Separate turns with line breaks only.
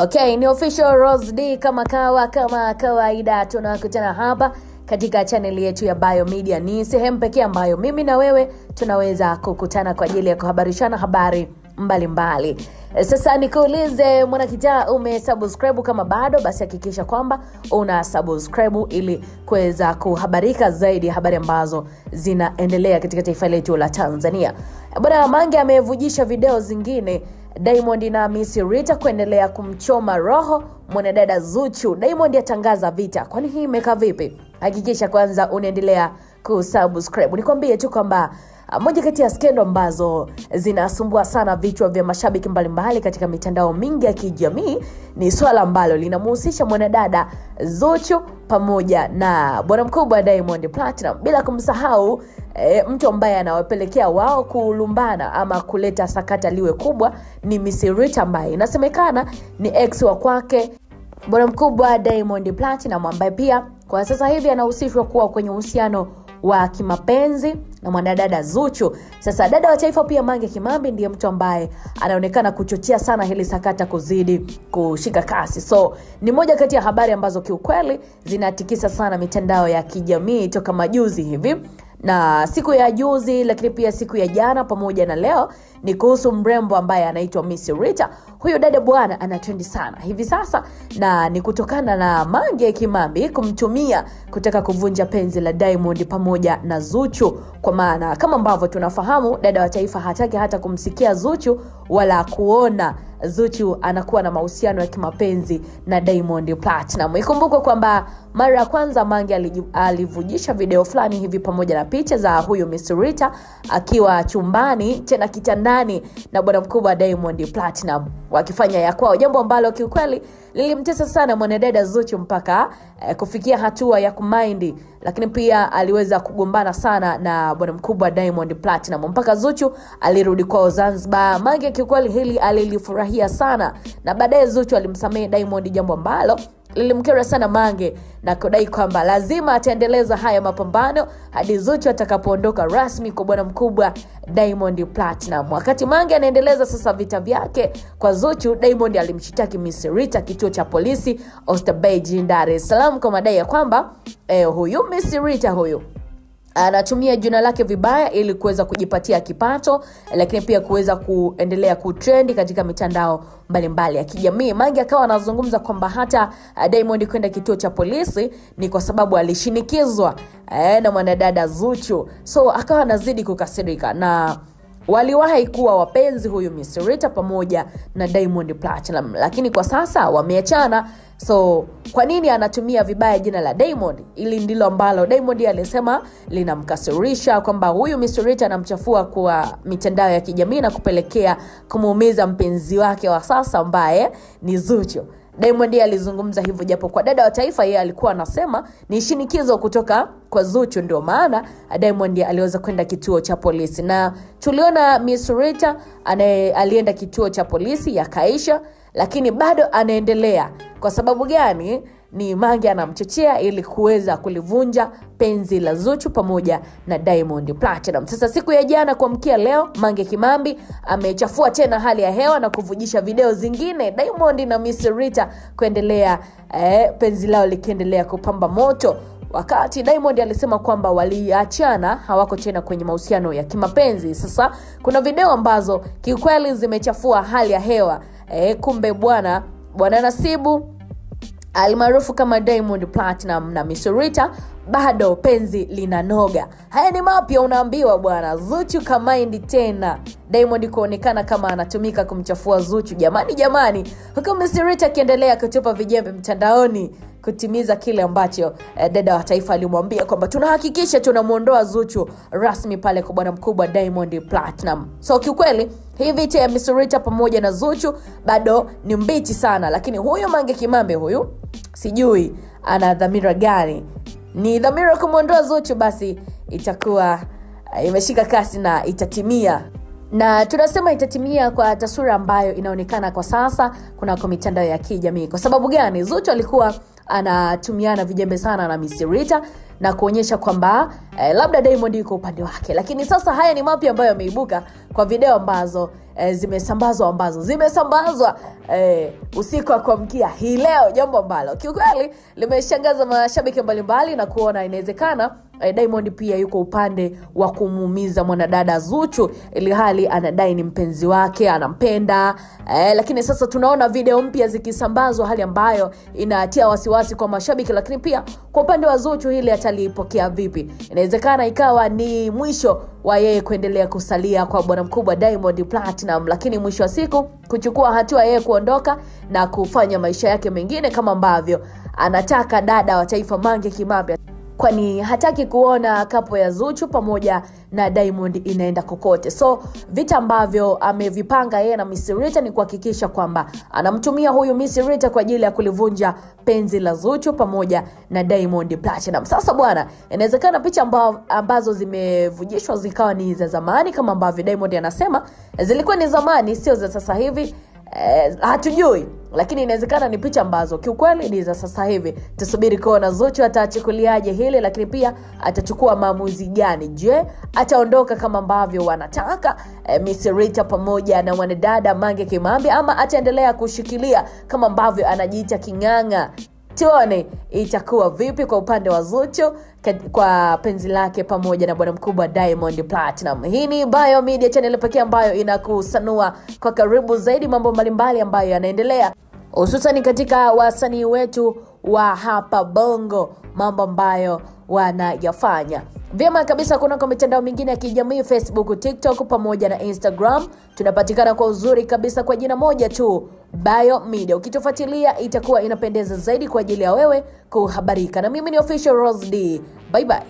Okay, ni official Rose D kama kawaida tunakutana hapa katika channel yetu ya Biomedia. Ni sehemu pekee ambayo mimi na wewe tunaweza kukutana kwa ajili ya kuhabarishana habari mbalimbali. Sasa nikuulize mwanakijana, umesubscribe? Kama bado, basi hakikisha kwamba una subscribe ili kuweza kuhabarika zaidi habari ambazo zinaendelea katika taifa letu la Tanzania. Bwana Mange amevujisha video zingine Diamond na Miss Rita kuendelea kumchoma roho mwanadada Zuchu. Diamond atangaza vita. Kwani hii imeka vipi? Hakikisha kwanza unaendelea kusubscribe. Nikwambie tu kwamba moja kati ya skendo ambazo zinasumbua sana vichwa vya mashabiki mbalimbali katika mitandao mingi ya kijamii ni swala ambalo linamhusisha mwanadada Zuchu pamoja na bwana mkubwa Diamond Platinum, bila kumsahau mtu ambaye anawapelekea wao kulumbana ama kuleta sakata liwe kubwa ni Miss Rita, ambaye inasemekana ni ex wa kwake bwana mkubwa Diamond Platinum, ambaye pia kwa sasa hivi anahusishwa kuwa kwenye uhusiano wa kimapenzi na mwanadada Zuchu. Sasa dada wa taifa pia Mange Kimambi ndiye mtu ambaye anaonekana kuchochea sana hili sakata kuzidi kushika kasi. So ni moja kati ya habari ambazo kiukweli zinatikisa sana mitandao ya kijamii toka majuzi hivi. Na siku ya juzi, lakini pia siku ya jana pamoja na leo, ni kuhusu mrembo ambaye anaitwa Miss Rita. Huyo dada bwana ana trendi sana hivi sasa, na ni kutokana na Mange Kimambi kumtumia kutaka kuvunja penzi la Diamond pamoja na Zuchu. Kwa maana kama ambavyo tunafahamu, dada wa taifa hataki hata kumsikia Zuchu wala kuona Zuchu anakuwa na mahusiano ya kimapenzi na Diamond Platinum. Ikumbuke kwamba mara ya kwanza Mange alivujisha video fulani hivi pamoja na picha za huyo Miss Rita akiwa chumbani tena kitandani na bwana mkubwa Diamond Platinum wakifanya ya kwao, jambo ambalo kiukweli lilimtesa sana mwanadada Zuchu mpaka kufikia hatua ya kumind. Lakini pia aliweza kugombana sana na bwana mkubwa Diamond Platinum mpaka Zuchu alirudi kwa Zanzibar. Mange kiukweli hili alilifurahia sana, na baadaye Zuchu alimsamehe Diamond, jambo ambalo lilimkera sana Mange na kudai kwamba lazima ataendeleza haya mapambano hadi Zuchu atakapoondoka rasmi kwa bwana mkubwa Diamond Platinum. Wakati Mange anaendeleza sasa vita vyake kwa Zuchu, Diamond alimshitaki Miss Rita kituo cha polisi Oysterbay jijini Dar es Salaam kwa madai ya kwamba huyu Miss Rita huyu anatumia jina lake vibaya ili kuweza kujipatia kipato, lakini pia kuweza kuendelea kutrend katika mitandao mbalimbali ya kijamii. Mange akawa anazungumza kwamba hata Diamond kwenda kituo cha polisi ni kwa sababu alishinikizwa na mwanadada Zuchu. So akawa anazidi kukasirika, na waliwahi kuwa wapenzi huyu Miss Rita pamoja na Diamond Platinum, lakini kwa sasa wameachana. So kwa nini anatumia vibaya jina la Diamond? Ili ndilo ambalo Diamond alisema linamkasirisha, kwamba huyu Miss Rita anamchafua kwa mitandao ya kijamii na kupelekea kumuumiza mpenzi wake wa sasa ambaye ni Zuchu. Diamond alizungumza hivyo, japo kwa dada wa taifa yeye alikuwa anasema ni shinikizo kutoka kwa Zuchu, ndio maana Diamond aliweza kwenda kituo cha polisi. Na tuliona Miss Rita alienda kituo cha polisi yakaisha, lakini bado anaendelea. Kwa sababu gani? Ni Mange anamchochea ili kuweza kulivunja penzi la Zuchu pamoja na Diamond Platinum. Sasa siku ya jana kuamkia leo, Mange Kimambi amechafua tena hali ya hewa na kuvujisha video zingine Diamond na Miss Rita kuendelea penzi lao likiendelea kupamba moto. Wakati Diamond alisema kwamba waliachana, hawako tena kwenye mahusiano ya kimapenzi. Sasa kuna video ambazo kiukweli zimechafua hali ya hewa. Kumbe bwana Nasibu almaarufu kama Diamond Platinum na Miss Rita bado penzi linanoga. Haya ni mapya unaambiwa bwana. Zuchu kamaindi tena, Diamond kuonekana kama anatumika kumchafua Zuchu. Jamani, huko Miss Rita akiendelea kutupa vijembe mtandaoni kutimiza kile ambacho dada wa taifa alimwambia kwamba tunahakikisha tunamuondoa Zuchu rasmi pale kwa bwana mkubwa Diamond Platinum. So kiukweli hii vita ya Miss Rita pamoja na Zuchu bado ni mbichi sana, lakini huyo Mange Kimambi huyu sijui ana dhamira gani. Ni dhamira kumuondoa Zuchu, basi itakuwa imeshika kasi na itatimia. Na tunasema itatimia kwa taswira ambayo inaonekana kwa sasa kuna mitandao ya kijamii. Kwa sababu gani? Zuchu alikuwa anatumiana vijembe sana na Miss Rita na kuonyesha kwamba labda Diamond yuko upande wake. Lakini sasa haya ni mapya ambayo yameibuka kwa video ambazo zimesambazwa usiku wa kuamkia hii leo, jambo ambalo kiukweli limeshangaza mashabiki mbalimbali na kuona inawezekana Diamond pia yuko upande wa kumuumiza mwanadada Zuchu, ili hali anadai ni mpenzi wake, anampenda. Lakini sasa tunaona video mpya zikisambazwa, hali ambayo inatia wasiwasi kwa mashabiki. Lakini pia kwa upande wa Zuchu, hili atalipokea vipi? Inawezekana ikawa ni mwisho wa yeye kuendelea kusalia kwa bwana mkubwa Diamond Platinum, lakini mwisho wa siku kuchukua hatua yeye kuondoka na kufanya maisha yake mengine kama ambavyo anataka dada wa taifa Mange Kimambi, kwani hataki kuona kapo ya Zuchu pamoja na Diamond inaenda kokote. So vita ambavyo amevipanga yeye na Miss Rita ni kuhakikisha kwamba anamtumia huyu Miss Rita kwa ajili ya kulivunja penzi la Zuchu pamoja na Diamond Platinum. Sasa bwana, inawezekana picha ambazo zimevujishwa zikawa ni za zamani kama ambavyo Diamond anasema zilikuwa ni zamani, sio za sasa hivi. Hatujui, lakini inawezekana ni picha ambazo kiukweli ni za sasa hivi. Tusubiri kuona Zuchu atachukuliaje hili, lakini pia atachukua maamuzi gani. Je, ataondoka kama ambavyo wanataka Miss Rita pamoja na wanadada Mange Kimambi, ama ataendelea kushikilia kama ambavyo anajiita kinganga? Tuone itakuwa vipi kwa upande wa Zuchu kwa penzi lake pamoja na bwana mkubwa Diamond Platinum. Hii ni Bio Media channel pekee ambayo inakusanua kwa karibu zaidi mambo mbalimbali ambayo yanaendelea, hususan katika wasanii wetu wa hapa Bongo, mambo ambayo wanayafanya vyema kabisa. Kuna kwa mitandao mingine ya kijamii, Facebook, TikTok pamoja na Instagram. Tunapatikana kwa uzuri kabisa kwa jina moja tu, Bio Media. Ukitufuatilia itakuwa inapendeza zaidi kwa ajili ya wewe kuhabarika. Na mimi ni Official Rose D. Bye bye.